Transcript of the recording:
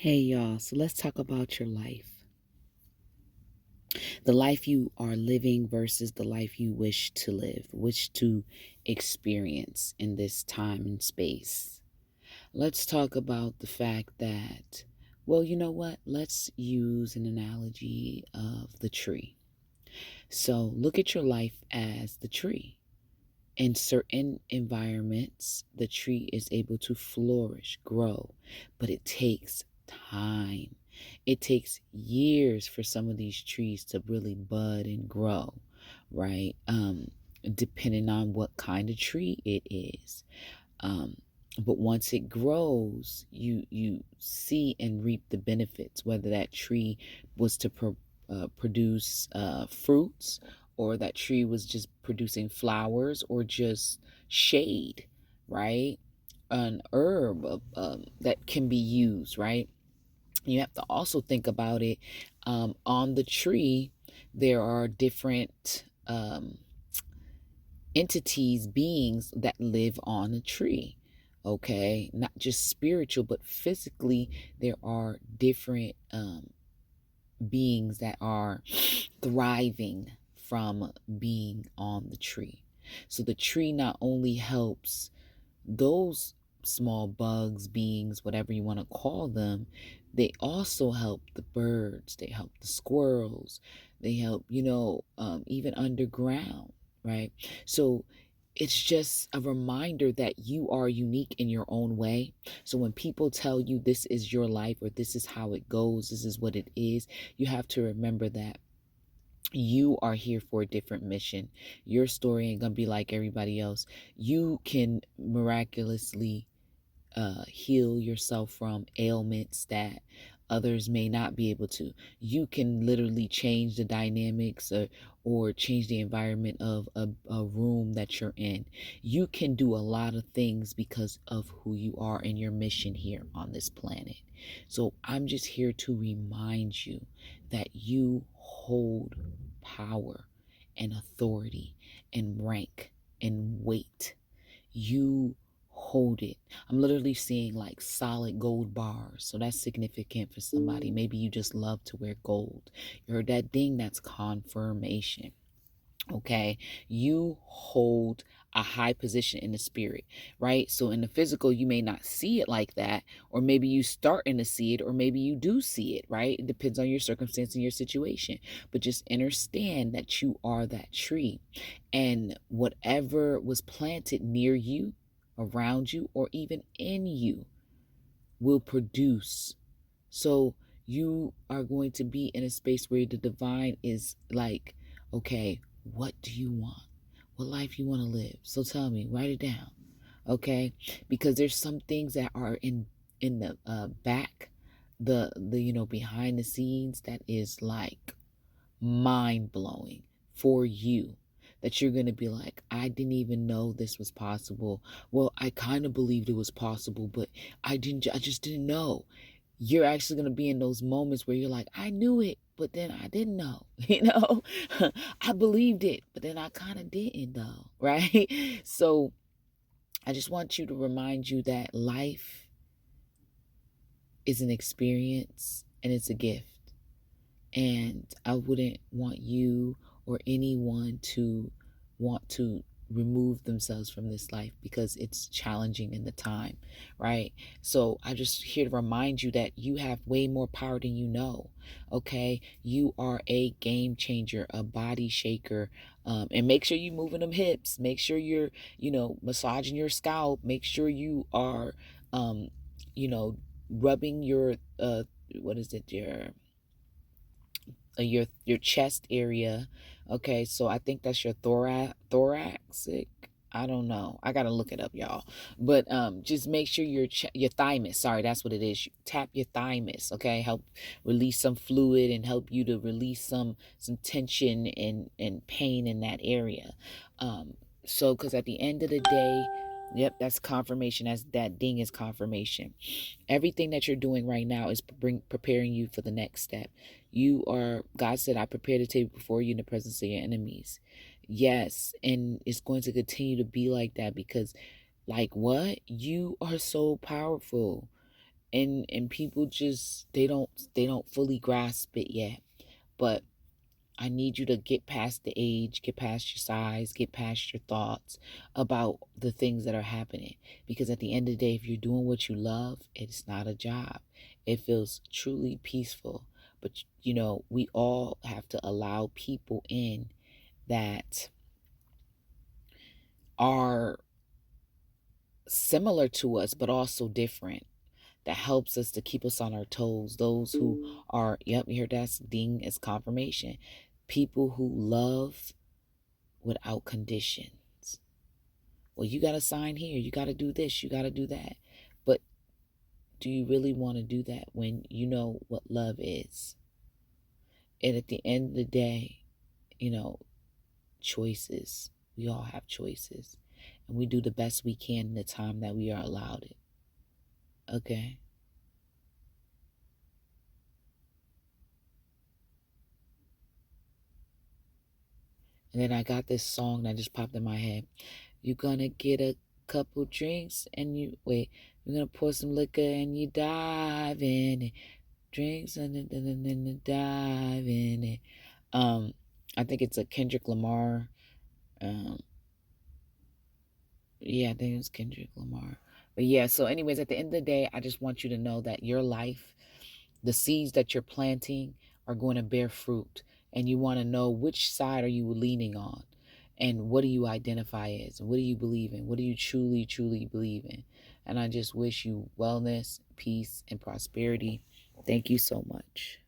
Hey y'all, so let's talk about your life. The life you are living versus the life you wish to live, wish to experience in this time and space. Let's talk about the fact that, well, you know what? Let's use an analogy of the tree. So look at your life as the tree. In certain environments, the tree is able to flourish, grow, but it takes time. It takes years for some of these trees to really bud and grow, right? Depending on what kind of tree it is. Um, but once it grows, you see and reap the benefits, whether that tree was to produce fruits, or that tree was just producing flowers, or just shade, right? An herb that can be used, right? You have to also think about it. On the tree, there are different entities, beings that live on a tree. Okay, not just spiritual, but physically, there are different beings that are thriving from being on the tree. So the tree not only helps those small bugs, beings, whatever you want to call them, they also help the birds, they help the squirrels, they help, even underground, right? So it's just a reminder that you are unique in your own way. So when people tell you this is your life, or this is how it goes, this is what it is, you have to remember that you are here for a different mission. Your story ain't gonna be like everybody else. You can miraculously heal yourself from ailments that others may not be able to. You can literally change the dynamics, or change the environment of a room that you're in. You can do a lot of things because of who you are and your mission here on this planet. So I'm just here to remind you that you hold power and authority and rank and weight. You hold it. I'm literally seeing like solid gold bars. So that's significant for somebody. Maybe you just love to wear gold. You heard that ding? That's confirmation. Okay. You hold a high position in the spirit, right? So in the physical, you may not see it like that, or maybe you starting to see it, or maybe you do see it, right? It depends on your circumstance and your situation. But just understand that you are that tree, and whatever was planted near you, around you, or even in you will produce. So you are going to be in a space where the divine is like, okay, what do you want? What life you want to live? So tell me, write it down, okay? Because there's some things that are in the back, the behind the scenes, that is like mind blowing for you, that you're going to be like, I didn't even know this was possible. Well, I kind of believed it was possible, but I just didn't know. You're actually going to be in those moments where you're like, I knew it, but then I didn't know, I believed it, but then I kind of didn't though, right? So I just want you to remind you that life is an experience and it's a gift. And I wouldn't want you or anyone to want to remove themselves from this life because it's challenging in the time, right? So I just here to remind you that you have way more power than you know. Okay, you are a game changer, a body shaker. And make sure you're moving them hips. Make sure you're, massaging your scalp. Make sure you are, you know rubbing your what is it, your chest area. Okay, so I think that's your thoracic. I don't know. I gotta look it up, y'all. But just make sure your thymus. Sorry, that's what it is. You tap your thymus. Okay, help release some fluid and help you to release some tension and pain in that area. So because at the end of the day, yep, that's confirmation. That ding is confirmation. Everything that you're doing right now is preparing you for the next step. God said, I prepared a table before you in the presence of your enemies. Yes, and it's going to continue to be like that because, like what? You are so powerful. And people just they don't fully grasp it yet. But I need you to get past the age, get past your size, get past your thoughts about the things that are happening. Because at the end of the day, if you're doing what you love, it's not a job. It feels truly peaceful. But, we all have to allow people in that are similar to us, but also different. That helps us to keep us on our toes. Those who are, yep, you heard that ding as confirmation. People who love without conditions. Well, you got to sign here. You got to do this. You got to do that. But do you really want to do that when you know what love is? And at the end of the day, choices. We all have choices. And we do the best we can in the time that we are allowed it. Okay? And then I got this song that just popped in my head. You're gonna get a couple drinks and you're gonna pour some liquor and you dive in it. Drinks and then dive in it. I think it's a Kendrick Lamar. Um, yeah, I think it's Kendrick Lamar. But yeah, so anyways, at the end of the day, I just want you to know that your life, the seeds that you're planting are going to bear fruit. And you want to know which side are you leaning on? And what do you identify as? And what do you believe in? What do you truly, truly believe in? And I just wish you wellness, peace, and prosperity. Thank you so much.